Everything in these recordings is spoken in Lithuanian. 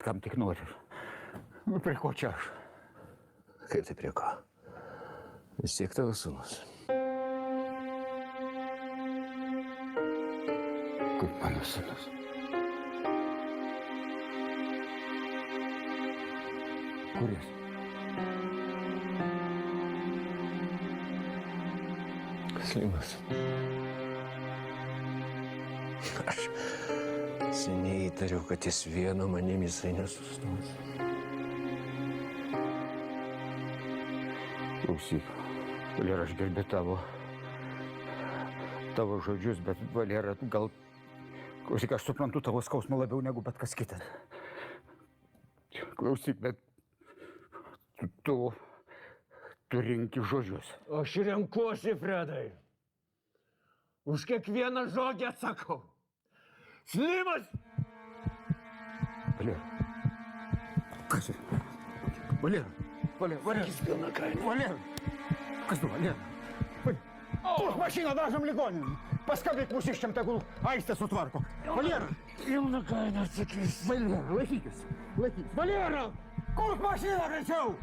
kam tik nori. Nu, prie ko čia aš? Kaip tai prie ko? Vis tiek tavo sūnus. Kaip mano sūnus? Kuris? Slimas. Aš seniai įtariau, kad jis vieno manim jisai nesustos. Klausyk, Valera, aš gerbiu tavo žodžius, bet Valera, gal... Klausyk, aš suprantu tavo skausmą labiau negu bet kas kitas. Klausyk, bet tu rinki žodžius. Aš renkuosi, Fredai. Už kiekvieną žodį atsakau. Slimas! Valera. Kas jis? Valera. Jis pilna kaina. Valera. Kas tu, Valera? Kurk mašiną, dažom ligoninį. Paskambink mūsiščiam, tegul Aistė sutvarko. Valera. Pilna kaina atsakys. Valera, laikykis. Valera! Kurk mašiną greičiau!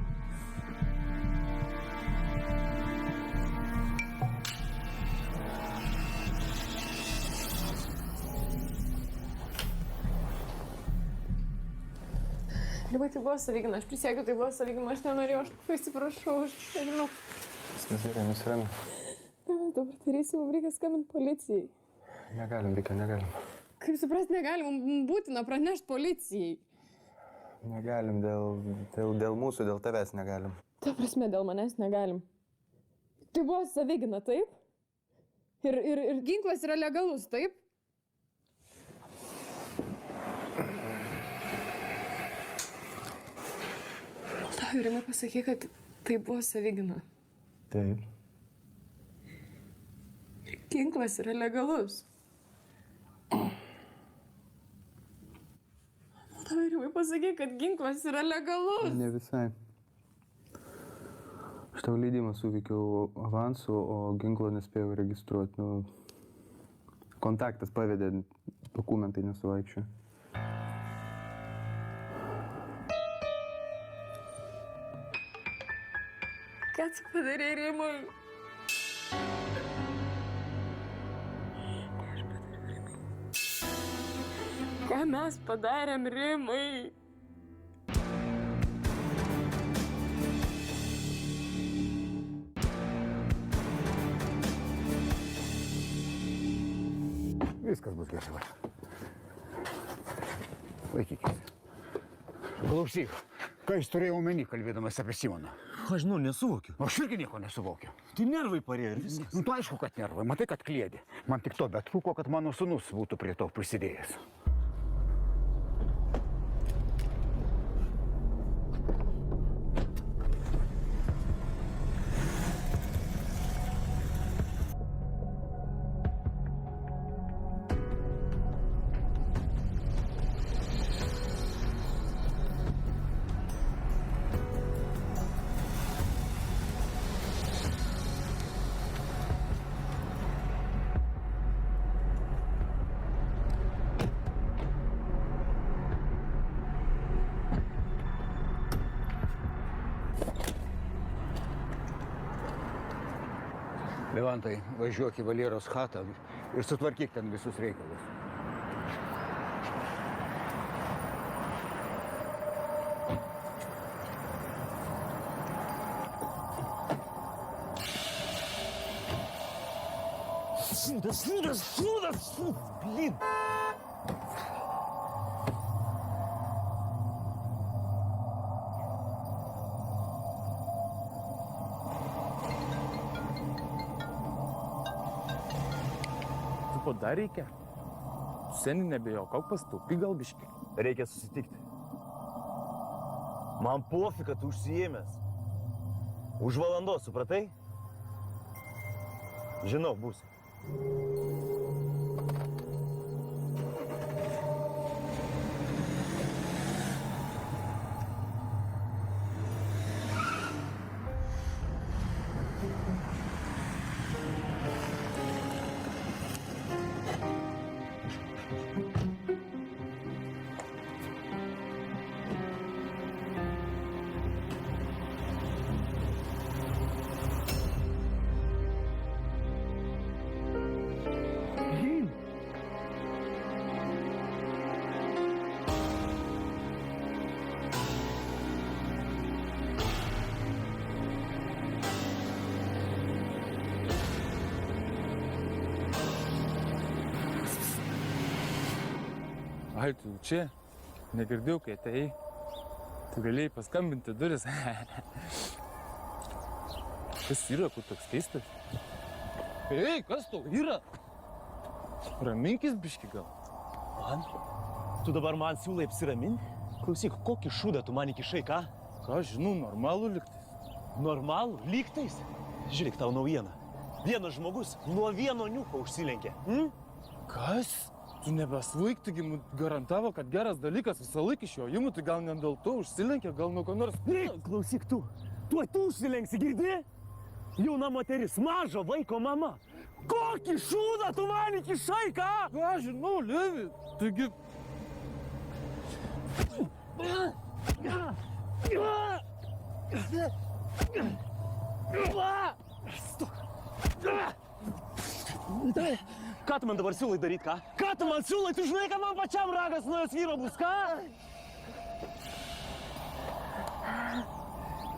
Libai, tai buvo savigina, aš prisiekiu, tai buvo savigina, aš nenorėjau, aš atsiprašau, aš nežinau. Viskas gerai, nusirami. Dabar darysim, mums reikia skambinti policijai. Negalim, Vika, negalim. Kaip suprast, negalim, mums būtina pranešti policijai. Negalim, dėl mūsų, dėl tavęs negalim. Ta prasme, dėl manęs negalim. Tai buvo savigina, taip? Ir ginklas yra legalus, taip? Ir Rimai pasakė, kad tai buvo savigina. Taip. Ginklas yra legalus. Rimai pasakė, kad ginklas yra legalus. Ne visai. Aš tau leidimą suveikiau avansu, o ginklo nespėjau registruoti. Kontaktas pavedė, dokumentai nesuvaikščio. Ką tu padarė, Rimai? Ką mes padarėm, Rimai? Viskas bus gerai. Laikykis. Klausyk, ką jis turėjo omeny, kalbėdamas apie Simoną? Aš nesuvokiu. Aš irgi nieko nesuvokiu. Tai nervai parėjo ir viskas. Nu, tu aišku, kad nervai. Matai, kad kliedi. Man tik to, bet trūko, kad mano sūnus būtų prie to prisidėjęs. Levantai, važiuok į Valeros chatą ir sutvarkyk ten visus reikalus. Snudas, blin! Ko dar reikia? Seniai nebėjo, kau pastaupi gal biški. Reikia susitikti. Man pofi, kad tu užsiėmęs. Už valandos, supratai? Žinau, būsi. Ai, tu čia? Negirdėjau, kai atėjai. Tu galėjai paskambinti duris. Kas yra, kur toks keistas? Ei, kas tau yra? Raminkis biški gal. Man? Tu dabar man siūlai apsiraminti? Klausyk, kokį šūdą tu man įkišai, ką? Ką, žinau, normalų liktais. Normalų? Lygtais? Žiūrėk, tau naujiena. Vienas žmogus nuo vieno niuko užsilenkė. Kas? Tu nebesvaik, taigi garantavo, kad geras dalykas visą laiką iš jo imu, tai gal ne dėl to užsilenkė, gal nuo ko nors... Klausyk, tu užsilenksi, girdi? Jauna moteris, mažo vaiko mama. Kokį šūdą tu man įkišai, ką? Ką, žinau, Levi, taigi... Ką tu man dabar siūlai daryt, ką? Ką tu man siūlai? Tu žinai, kad man pačiam ragas nuo jos vyro bus, ką?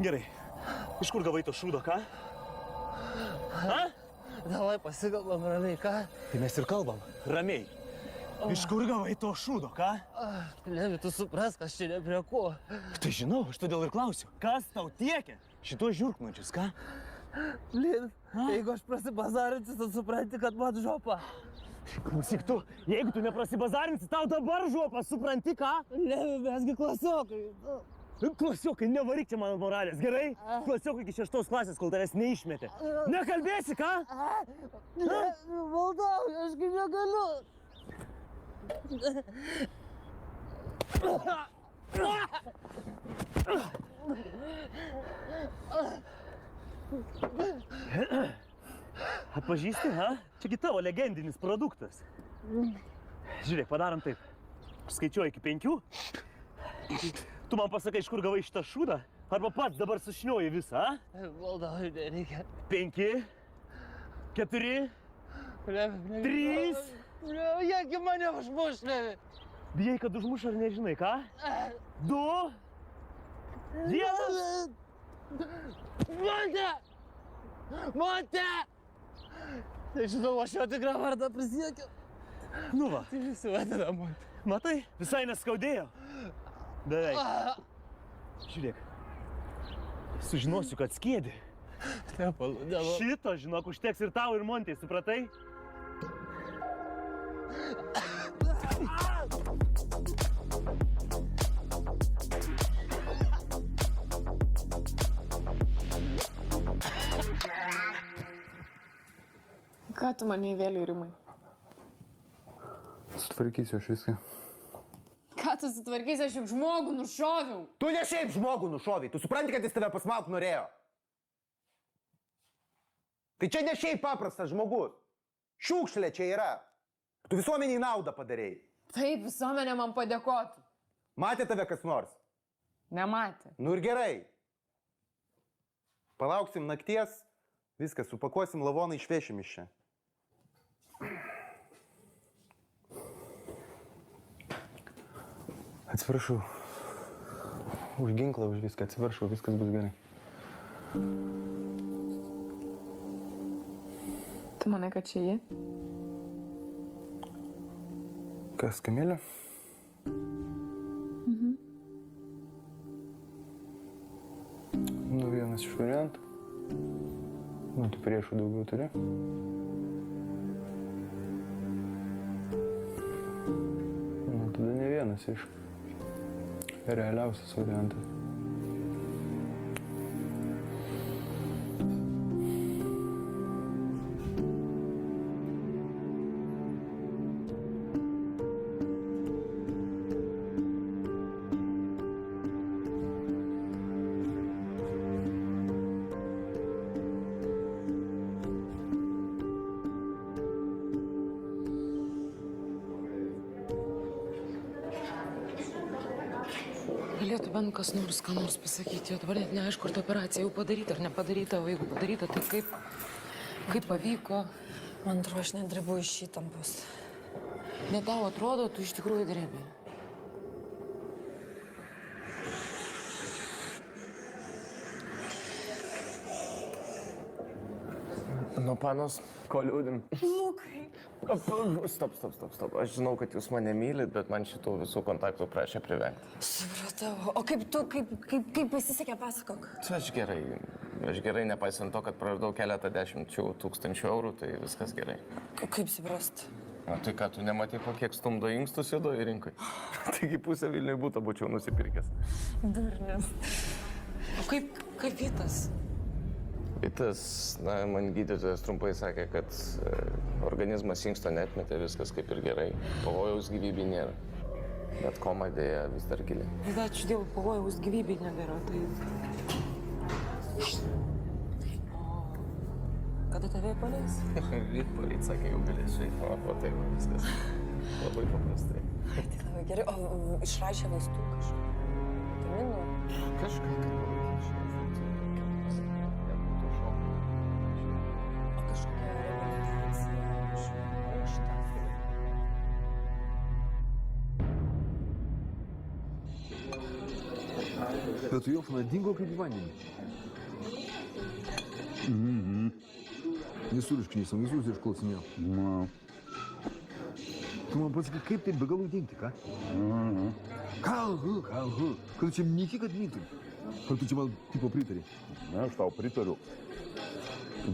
Gerai. Iš kur gavai to šūdo, ką? Ha? Davai pasikalbam ramiai, ką? Tai mes ir kalbam. Ramiai. Iš kur gavai to šūdo, ką? Levi, tu supras, kas čia ne prie ko. Tai žinau, aš todėl ir klausiu. Kas tau tiekia šitos žiurknučius, ką? Blin, jeigu aš prasibazarinsiu, tu supranti, kad man žopa. Klausyk tu, jeigu tu neprasibazarinsi, tau dabar žopa, supranti, ką? Levi, mesgi klasiokai. Klasiokai, nevaryk čia mano moralės, gerai? Klasiokai iki 6 klasės, kol tavęs neišmetė. Nekalbėsi, ką? Valdau, ašgi negaliu. Atpažįsti, ha? Čiagi tavo legendinis produktas. Žiūrėk, padarom taip. Skaičiuoju iki 5. Tu man pasakai, iš kur gavai šitą šūdą, arba pats dabar sušnioji visą, ha? Valdau, nereikia. 5, 4, Levi, 3. Jėgi mane užmuš, Levi. Bijai, kad užmuš ar nežinai, ką? 2, 1. Monte! Monte! Nežinau, aš jo tikrą vardą prisiekiu. Nu va, Tai visi vadina Monte. matai, visai neskaudėjo. Beveik. Žiūrėk, sužinosiu, kad skiedi. Nepalūdėvo. Šito, žinok, užteks ir tau, ir Montei, supratai? Ką tu mane įvėliai, Rimai? Sutvarkysiu aš viską. Ką tu sutvarkysi, aš juk žmogų nušoviau. Tu ne šiaip žmogų nušovei, tu supranti, kad jis tave pasmauk norėjo. Tai čia ne šiaip paprastas žmogus. Šiukšlė čia yra. Tu visuomeniai naudą padarėjai. Taip, visuomenė man padėkotų. Matė tave kas nors? Nematė. Nu ir gerai. Palauksim nakties, viskas, supakuosim lavoną, išvešim iš čia. Atsiprašau. Už ginklą, už viską. Atsiprašau, viskas bus gerai. Tu manai, kad čia ji? Kas, Kamilė? Nu, vienas iš variantų. Nu, tu priešų daugiau turi. Nu, tada ne vienas iš realiausias variantas. Galėtų bent kas nors, ką nors pasakyti, o dabar net neaišku, ar ta operacija jau padaryta ar nepadaryta, o jeigu padaryta, tai kaip pavyko. Man atrodo, aš nedrebu iš įtampos. Ne tau atrodo, tu iš tikrųjų drebi. Nu, panos, ko liūdim? Lukai, Stop. Aš žinau, kad jūs mane mylit, bet man šitų visų kontaktų prašė privengti. Supratau. O kaip tu, kaip pasisekė, pasakok. Aš gerai, nepaisant to, kad praradau keletą 10 tūkstančių eurų, tai viskas gerai. Kaip suprast? O tai ką, tu nematai, po kiek stumdo inkstus juodoje rinkoje? Taigi pusę Vilniuje būtų būčiau nusipirkęs. Durnis. O kaip Vytas? Vytas, man gydytojas trumpai sakė, kad organizmas inksto netmetė, viskas kaip ir gerai. Pavojaus gyvybei nėra. Bet koma dėja vis dar gili. Bet ačiū Dievui, pavojaus gyvybei nebėra, tai... Kada tave paleis? Ryt sakė, jau galėsiu eiti, o tai viskas labai paprastai. Ai, tai labai gerai. O išrašė vaistų kažką? Vitaminų? Kažką, kad palaikyčiau. Nebūtų šoko. O kažkokia reabilitacija? Bet tu Jofana dingo kaip vandenį. Visur išknysam, visus išklausinėjau. Tu man pasakai, kaip taip be galų dingti, ką? Kalhu. Kad tu čia mnyki, kad mnytum. Kad tu čia man tipo pritari. Ne, aš tau pritariu.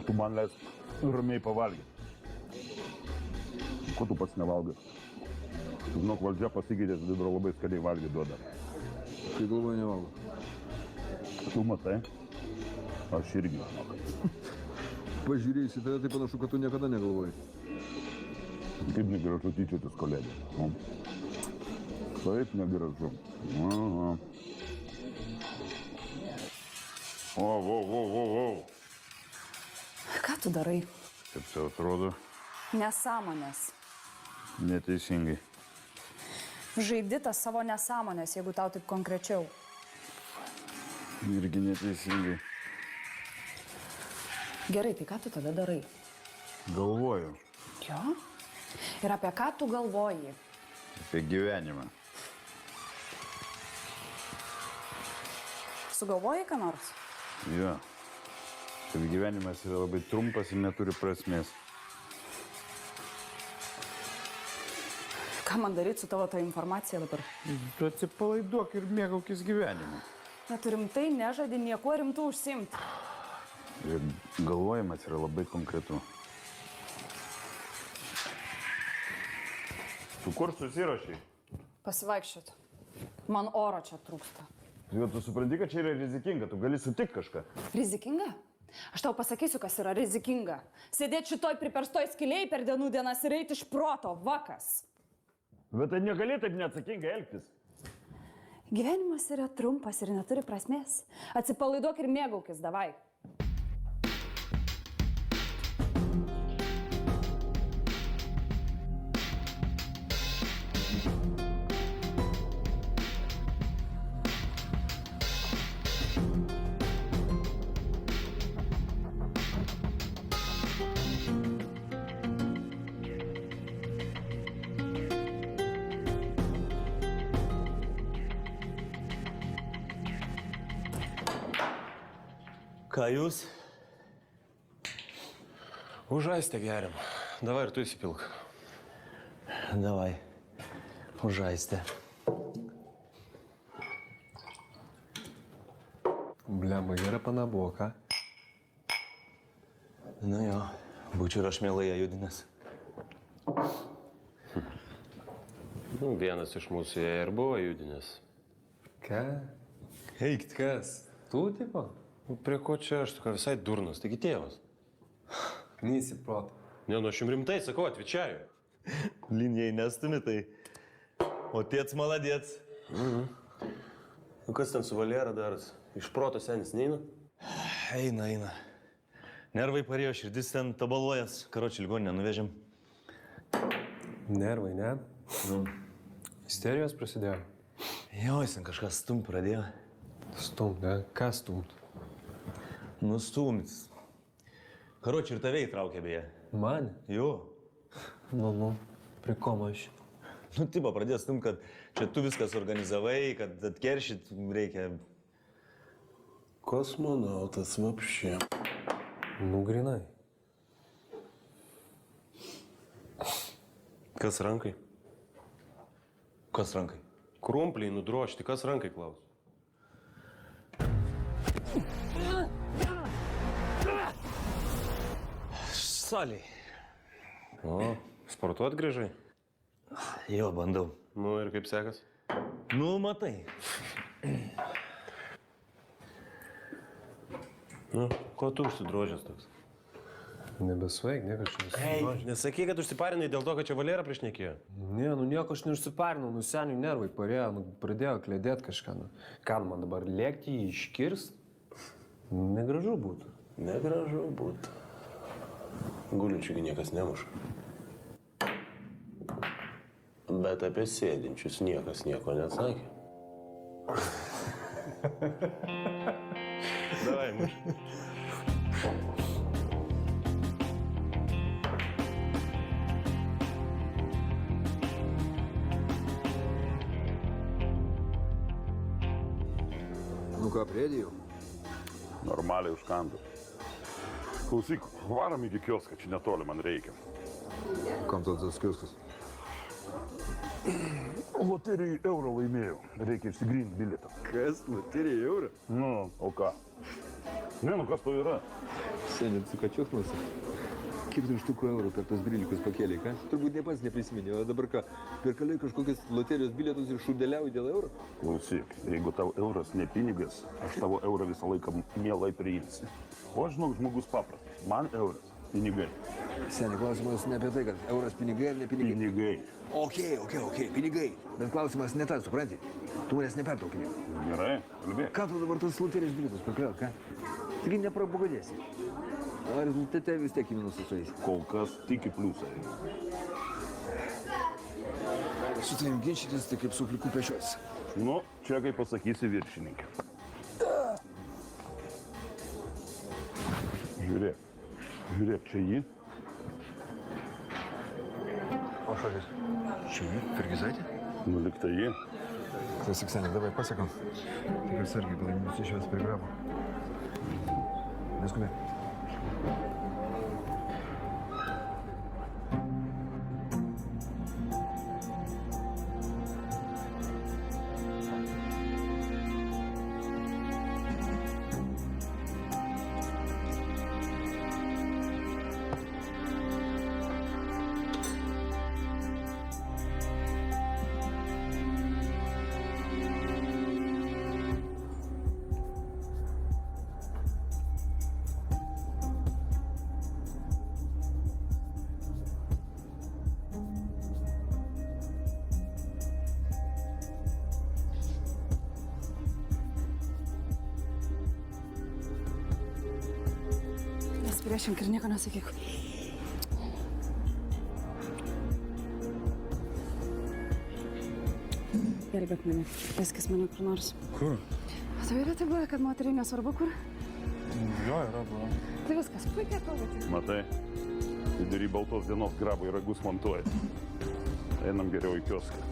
Tu man leis ramiai pavalgyti. Ko tu pats nevalgai? Tu žinok, valdžia pasikeitė, vidro labai skaniai valgyti duoda. Kai galvoje nevalgo. Tu matai? Aš irgi žinok. Pažiūrėjusi tave, tai panašu, kad tu niekada negalvoji. Kaip negražu tyčiotis, kolegė. Taip negražu. Aha. O. Ką tu darai? Kaip čia atrodo? Nesąmonės. Neteisingai. Žaidi tas savo nesąmonės, jeigu tau taip konkrečiau. Irgi neteisingai. Gerai, tai ką tu tada darai? Galvoju. Jo? Ir apie ką tu galvoji? Apie gyvenimą. Sugalvoji ką nors? Jo. Kad gyvenimas yra labai trumpas ir neturi prasmės. Ką man daryti su tavo ta informacija dabar? Tu atsipalaiduok ir mėgaukis gyvenimu. Net rimtai nežadi niekuo rimtų užsimti. Ir galvojimas yra labai konkretu. Tu kur susirašai? Pasivaikščiot. Man oro čia trūksta. Tu supranti, kad čia yra rizikinga, tu gali sutikti kažką. Rizikinga? Aš tau pasakysiu, kas yra rizikinga. Sėdėti šitoj priperstoj skiliai per dienų dienas ir eiti iš proto, vakas. Bet tai negali taip neatsakingai elgtis. Gyvenimas yra trumpas ir neturi prasmės. Atsipalaiduok ir mėgaukis, davai. Ką jūs? Užaistę geriam. Davai ir tu įsipilk. Davai. Užaistę. Blemba, gera pana buvo, ką? Nu jo, būčiau ir aš mielai ją judinęs. Vienas iš mūsų ją ir buvo judinęs. Ką? Eikt. Kas? Tu, tipo? Prie ko čia aš tokia visai durnas, taigi tėvas. Neįsiproto. Ne, nu aš jums rimtai sakau, atvičiaju. Linijai nestumi, tai... O tėts maladėts. Nu kas ten su Valera daras? Iš proto senis neina? Eina. Nervai parėjo, širdis ten tabaluojas. Karočią ligoninę nuvežėm. Nervai, ne? Nu. Isterijos prasidėjo? Jo, jis ten kažką stumt pradėjo. Stumt, ne? Ką stumt? Nustumt. Karočią ir tave įtraukė beje. Man? Jo. Nu. Prie ko aš? Nu, tipo, pradėjo stumt, kad čia tu viskas organizavai, kad atkeršyt reikia. Kosmonautas vapšė. Nu, grinai. Kas rankai? Kas rankai? Krumpliai nudrošti, kas rankai klaus? Saliai. O, sportuot grįžai? Jo, bandau. Nu ir kaip sekas? Nu, matai. Nu, ko tu užsidrožęs toks? Nebesvaig, nieko čia užsidrožęs. Nesakyk, kad užsiparinai dėl to, kad čia Valera prišnekėjo. Ne, nu nieko aš neužsiparinau, nu senių nervai parėjo, nu pradėjo klėdėt kažką. Nu. Ką man dabar lėkti jį iškirst? Negražu būtų. Negražu būtų. Gulinčiųgi niekas nemuša. Bet apie sėdinčius niekas nieko neatsakė. Davai, muš. Nu ką, priedėjau? Normaliai užkandu. Klausyk, varom iki kiosko, čia netoli man reikia. Kam tau tas kioskas? Loterijai eurą laimėjau. Reikia išsigryninti bilietą. Kas? Loterijai eurą? Nu, o ką? Ne, nu kas to yra? Seniai, sukačioknusi. Kiek tu iš tų eurų per tos brilikus pakėlė, ką? Turbūt ne pats neprisiminė, o dabar ką? Perkaliai kažkokius loterijos bilietus ir šūdeliauji dėl eurų? Klausyk, jeigu tau euras ne pinigas, aš tavo eurą visą laiką mielai priimsi. O aš žinau, žmogus paprastas. Man euras pinigai. Seniai, klausimas ne apie tai, kad euras pinigai ar ne pinigai. Pinigai. Ok, pinigai. Bet klausimas ne tas, supranti? Tu manęs nepertraukinė. Gerai, kalbėk. Ką tu dabar tos loterijos bilietus perkaliau, ką? Taigi neprabugadėsi. O rezultate vis tiek į minusą sueisi. Kol kas tik į pliusą. Su tavim ginčytis, tai kaip su pliku pešiuosi. Nu, čia kaip pasakysi viršininkė. Žiūrėk, čia jį. O šalis? Čia jį? Firgizaitė? Nu, lyg tai jį. Klausyk, seniai, davai pasakam. Tik atsargiai, gal mus išves prie grabo. Neskubėk. Nesipriešink ir nieko nesakyk. Gelbėk mane, veskis mane kur nors. Kur? Tau yra tai buvo, kad moteriai nesvarbu kur? Jo, yra buvo. Tai viskas, puikiai kalbate. Matai, vidury baltos dienos grabai ragus montuoja. Einam geriau į kioską.